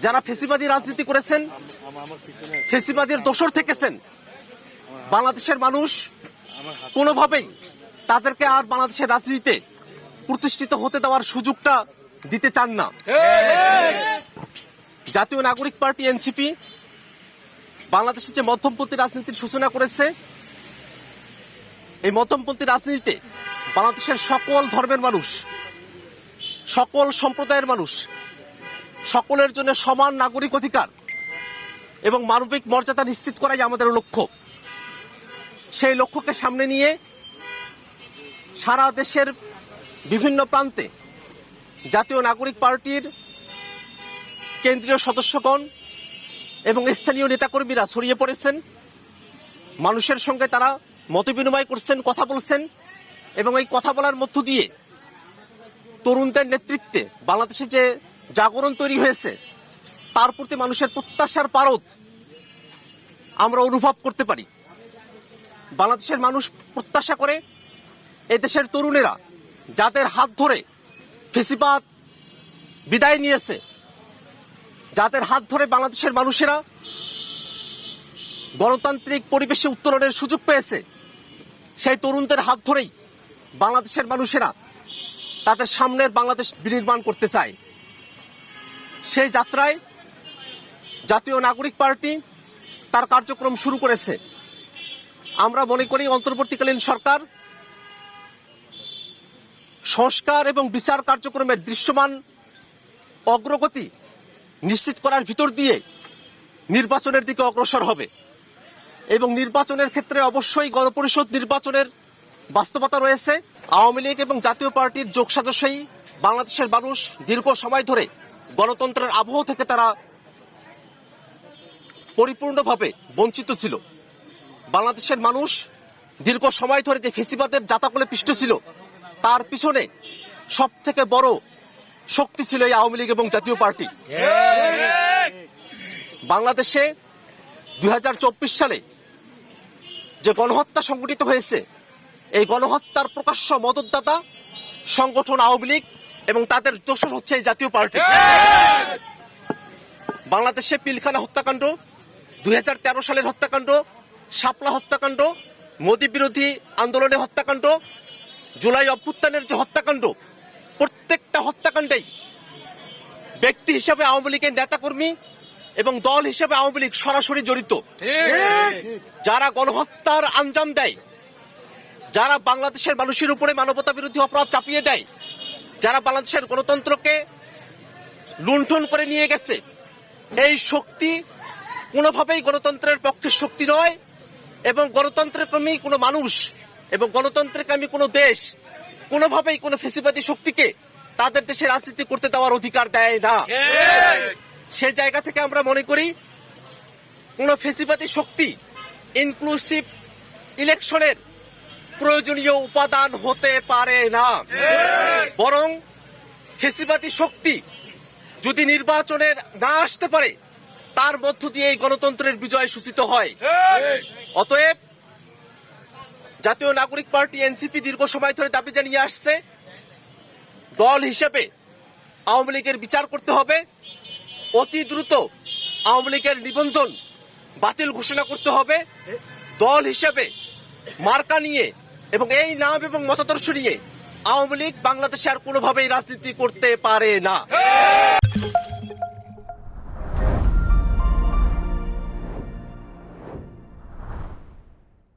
যারা ফেসিবাদী রাজনীতি করেছেন, ফেসিবাদীর দোসর থেকেছেন, বাংলাদেশের মানুষ কোনোভাবেই তাদেরকে আর বাংলাদেশের রাজনীতিতে প্রতিষ্ঠিত হতে দেওয়ার সুযোগটা দিতে চান না। জাতীয় নাগরিক পার্টি এনসিপি বাংলাদেশে যে মধ্যমপন্থী রাজনীতির সূচনা করেছে, এই মধ্যমপন্থী রাজনীতিতে বাংলাদেশের সকল ধর্মের মানুষ, সকল সম্প্রদায়ের মানুষ, সকলের জন্য সমান নাগরিক অধিকার এবং মানবিক মর্যাদা নিশ্চিত করাই আমাদের লক্ষ্য। সেই লক্ষ্যকে সামনে নিয়ে সারা দেশের বিভিন্ন প্রান্তে জাতীয় নাগরিক পার্টির কেন্দ্রীয় সদস্যগণ এবং স্থানীয় নেতাকর্মীরা ছড়িয়ে পড়েছেন। মানুষের সঙ্গে তারা মতবিনিময় করছেন, কথা বলছেন এবং এই কথা বলার মধ্য দিয়ে তরুণদের নেতৃত্বে বাংলাদেশে যে জাগরণ তৈরি হয়েছে তার প্রতি মানুষের প্রত্যাশার পারদ আমরা অনুভব করতে পারি। বাংলাদেশের মানুষ প্রত্যাশা করে এদেশের তরুণেরা যাদের হাত ধরে ফেসিবাদ বিদায় নিয়েছে, যাদের হাত ধরে বাংলাদেশের মানুষেরা গণতান্ত্রিক পরিবেশে উত্তরণের সুযোগ পেয়েছে, সেই তরুণদের হাত ধরেই বাংলাদেশের মানুষেরা তাদের সামনের বাংলাদেশ বিনির্মাণ করতে চায়। সেই যাত্রায় জাতীয় নাগরিক পার্টি তার কার্যক্রম শুরু করেছে। আমরা মনে করি অন্তর্বর্তীকালীন সরকার সংস্কার এবং বিচার কার্যক্রমের দৃশ্যমান অগ্রগতি নিশ্চিত করার ভিতর দিয়ে নির্বাচনের দিকে অগ্রসর হবে এবং নির্বাচনের ক্ষেত্রে অবশ্যই গণপরিষদ নির্বাচনের বাস্তবতা রয়েছে। আওয়ামী লীগ এবং জাতীয় পার্টির যোগসাজশেই বাংলাদেশের মানুষ দীর্ঘ সময় ধরে গণতন্ত্রের আবহ থেকে তারা পরিপূর্ণভাবে বঞ্চিত ছিল। বাংলাদেশের মানুষ দীর্ঘ সময় ধরে যে ফেসিবাদের জাতাকলে পিষ্ট ছিল, তার পিছনে সব থেকে বড় শক্তি ছিল এই আওয়ামী লীগ এবং জাতীয় পার্টি। বাংলাদেশে 2024 সালে যে গণহত্যা সংঘটিত হয়েছে, এই গণহত্যার প্রকাশ্য মদতদাতা সংগঠন আওয়ামী লীগ এবং তাদের দোসর হচ্ছে এই জাতীয় পার্টি। বাংলাদেশে পিলখানা হত্যাকাণ্ড, 2013 সালের হত্যাকাণ্ড, শাপলা হত্যাকাণ্ড, মোদী বিরোধী আন্দোলনের হত্যাকাণ্ড, জুলাই অভ্যুত্থানের যে হত্যাকাণ্ড, প্রত্যেকটা হত্যাকাণ্ডেই ব্যক্তি হিসেবে আওয়ামী লীগের নেতাকর্মী এবং দল হিসেবে আওয়ামী লীগ সরাসরি জড়িত। যারা গণহত্যার আঞ্জাম দেয়, যারা বাংলাদেশের মানুষের উপরে মানবতা বিরোধী অপরাধ চাপিয়ে দেয়, যারা বাংলাদেশের গণতন্ত্রকে লুণ্ঠন করে নিয়ে গেছে, এই শক্তি কোনোভাবেই গণতন্ত্রের পক্ষের শক্তি নয় এবং গণতন্ত্রকামী কোনো মানুষ এবং গণতন্ত্রকামী কোনো দেশ কোনোভাবেই কোনো ফেসিবাদী শক্তিকে তাদের দেশে রাজনীতি করতে দেওয়ার অধিকার দেয় না। সে জায়গা থেকে আমরা মনে করি কোন ফেসিবাদী শক্তি ইনক্লুসিভ ইলেকশনের প্রয়োজনীয় উপাদান হতে পারে না। বরং ফেসিবাদী শক্তি যদি নির্বাচনে না আসতে পারে, তার মধ্য দিয়ে এই গণতন্ত্রের বিজয় সূচিত হয়। অতএব জাতীয় নাগরিক পার্টি এনসিপি দীর্ঘ সময় ধরে দাবি জানিয়ে আসছে, দল হিসেবে আওয়ামী লীগের বিচার করতে হবে, অতি দ্রুত আওয়ামী লীগের নিবন্ধন বাতিল ঘোষণা করতে হবে, দল হিসেবে মার্কা নিয়ে এবং এই নাম এবং মতাদর্শ নিয়ে আওয়ামী লীগ বাংলাদেশে আর কোনোভাবেই রাজনীতি করতে পারে না।